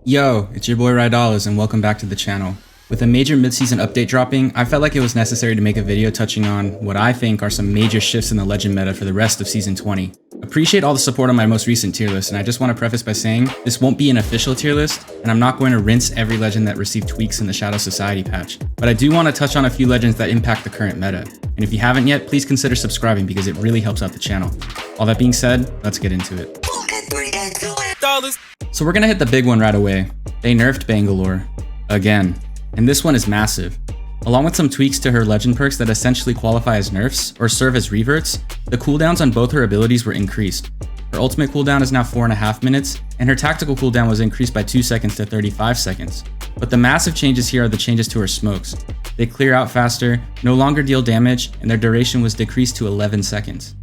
Yo, it's your boy rydollaz and welcome back to the channel. With a major mid-season update dropping, I felt like it was necessary to make a video touching on what I think are some major shifts in the legend meta for the rest of Season 20. Appreciate all the support on my most recent tier list, and I just want to preface by saying this won't be an official tier list, and I'm not going to rinse every legend that received tweaks in the Shadow Society patch. But I do want to touch on a few legends that impact the current meta, and if you haven't yet, please consider subscribing because it really helps out the channel. All that being said, let's get into it. So we're gonna hit the big one right away. They nerfed Bangalore. Again. And this one is massive. Along with some tweaks to her legend perks that essentially qualify as nerfs or serve as reverts, the cooldowns on both her abilities were increased. Her ultimate cooldown is now 4.5 minutes, and her tactical cooldown was increased by 2 seconds to 35 seconds. But the massive changes here are the changes to her smokes. They clear out faster, no longer deal damage, and their duration was decreased to 11 seconds.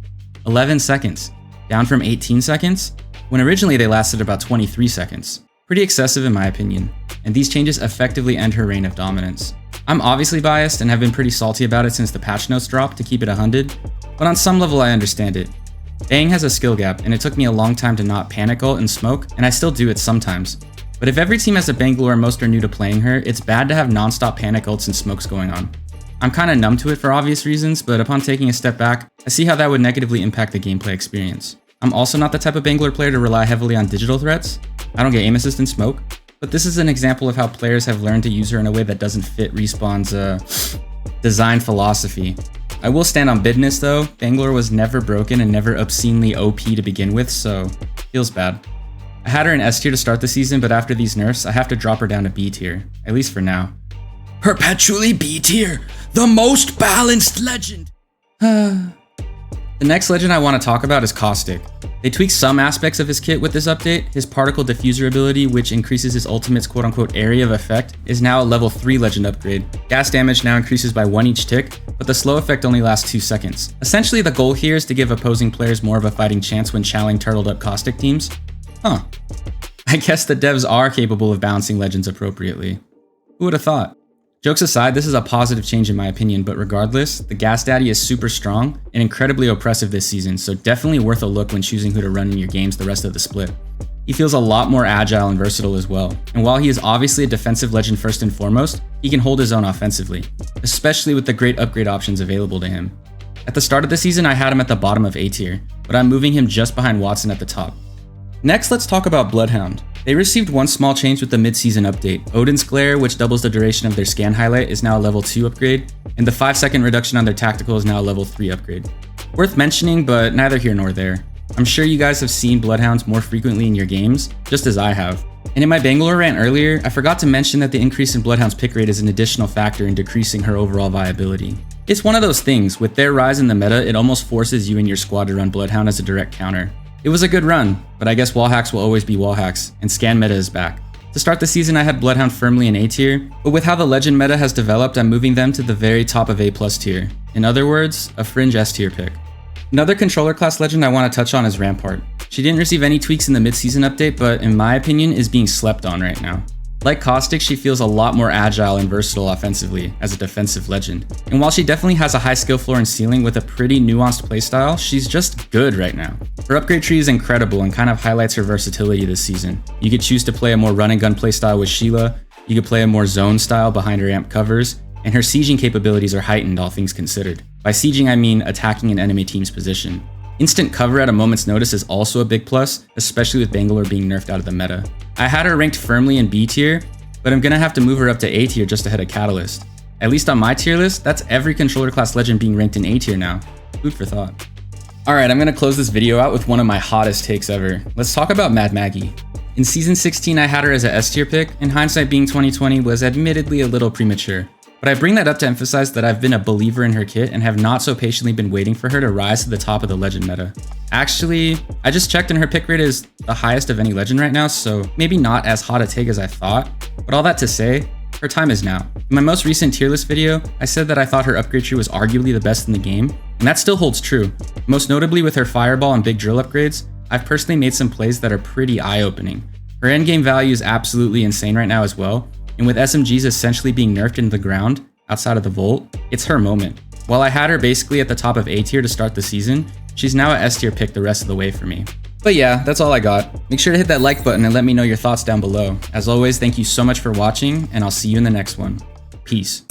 11 seconds, down from 18 seconds, when originally they lasted about 23 seconds. Pretty excessive in my opinion, and these changes effectively end her reign of dominance. I'm obviously biased and have been pretty salty about it since the patch notes dropped to keep it 100, but on some level I understand it. Bang has a skill gap, and it took me a long time to not panic ult and smoke, and I still do it sometimes. But if every team has a Bangalore and most are new to playing her, it's bad to have non-stop panic ults and smokes going on. I'm kinda numb to it for obvious reasons, but upon taking a step back, I see how that would negatively impact the gameplay experience. I'm also not the type of Bangalore player to rely heavily on digital threats. I don't get aim assist and smoke, but this is an example of how players have learned to use her in a way that doesn't fit Respawn's design philosophy. I will stand on business though, Bangalore was never broken and never obscenely OP to begin with, so feels bad. I had her in S tier to start the season, but after these nerfs, I have to drop her down to B tier, at least for now. Perpetually B tier, the most balanced legend! The next legend I want to talk about is Costic. They tweaked some aspects of his kit with this update. His particle diffuser ability, which increases his ultimate's quote-unquote area of effect, is now a level 3 legend upgrade. Gas damage now increases by 1 each tick, but the slow effect only lasts 2 seconds. Essentially, the goal here is to give opposing players more of a fighting chance when challenging turtled up Costic teams. Huh. I guess the devs are capable of balancing legends appropriately. Who would have thought? Jokes aside, this is a positive change in my opinion, but regardless, the Gas Daddy is super strong and incredibly oppressive this season, so definitely worth a look when choosing who to run in your games the rest of the split. He feels a lot more agile and versatile as well, and while he is obviously a defensive legend first and foremost, he can hold his own offensively, especially with the great upgrade options available to him. At the start of the season, I had him at the bottom of A tier, but I'm moving him just behind Watson at the top. Next, let's talk about Bloodhound. They received one small change with the mid-season update. Odin's Glare, which doubles the duration of their scan highlight, is now a level 2 upgrade, and the 5-second reduction on their tactical is now a level 3 upgrade. Worth mentioning, but neither here nor there. I'm sure you guys have seen Bloodhounds more frequently in your games, just as I have. And in my Bangalore rant earlier, I forgot to mention that the increase in Bloodhound's pick rate is an additional factor in decreasing her overall viability. It's one of those things, with their rise in the meta, it almost forces you and your squad to run Bloodhound as a direct counter. It was a good run, but I guess wall hacks will always be wall hacks, and scan meta is back. To start the season, I had Bloodhound firmly in A tier, but with how the legend meta has developed, I'm moving them to the very top of A+ tier. In other words, a fringe S tier pick. Another controller class legend I want to touch on is Rampart. She didn't receive any tweaks in the mid-season update, but in my opinion is being slept on right now. Like Costic, she feels a lot more agile and versatile offensively as a defensive legend. And while she definitely has a high skill floor and ceiling with a pretty nuanced playstyle, she's just good right now. Her upgrade tree is incredible and kind of highlights her versatility this season. You could choose to play a more run and gun playstyle with Sheila, you could play a more zone style behind her amp covers, and her sieging capabilities are heightened all things considered. By sieging I mean attacking an enemy team's position. Instant cover at a moment's notice is also a big plus, especially with Bangalore being nerfed out of the meta. I had her ranked firmly in B tier, but I'm gonna have to move her up to A tier just ahead of Catalyst. At least on my tier list, that's every controller class legend being ranked in A tier now. Food for thought. Alright, I'm gonna close this video out with one of my hottest takes ever. Let's talk about Maggie. In Season 16, I had her as a S tier pick, and hindsight being 2020 was admittedly a little premature. But I bring that up to emphasize that I've been a believer in her kit and have not so patiently been waiting for her to rise to the top of the legend meta. Actually, I just checked and her pick rate is the highest of any legend right now, so maybe not as hot a take as I thought, but all that to say, her time is now. In my most recent tier list video, I said that I thought her upgrade tree was arguably the best in the game, and that still holds true. Most notably with her fireball and big drill upgrades, I've personally made some plays that are pretty eye-opening. Her endgame value is absolutely insane right now as well, and with SMGs essentially being nerfed into the ground, outside of the vault, it's her moment. While I had her basically at the top of A tier to start the season, she's now a S tier pick the rest of the way for me. But yeah, that's all I got. Make sure to hit that like button and let me know your thoughts down below. As always, thank you so much for watching, and I'll see you in the next one. Peace.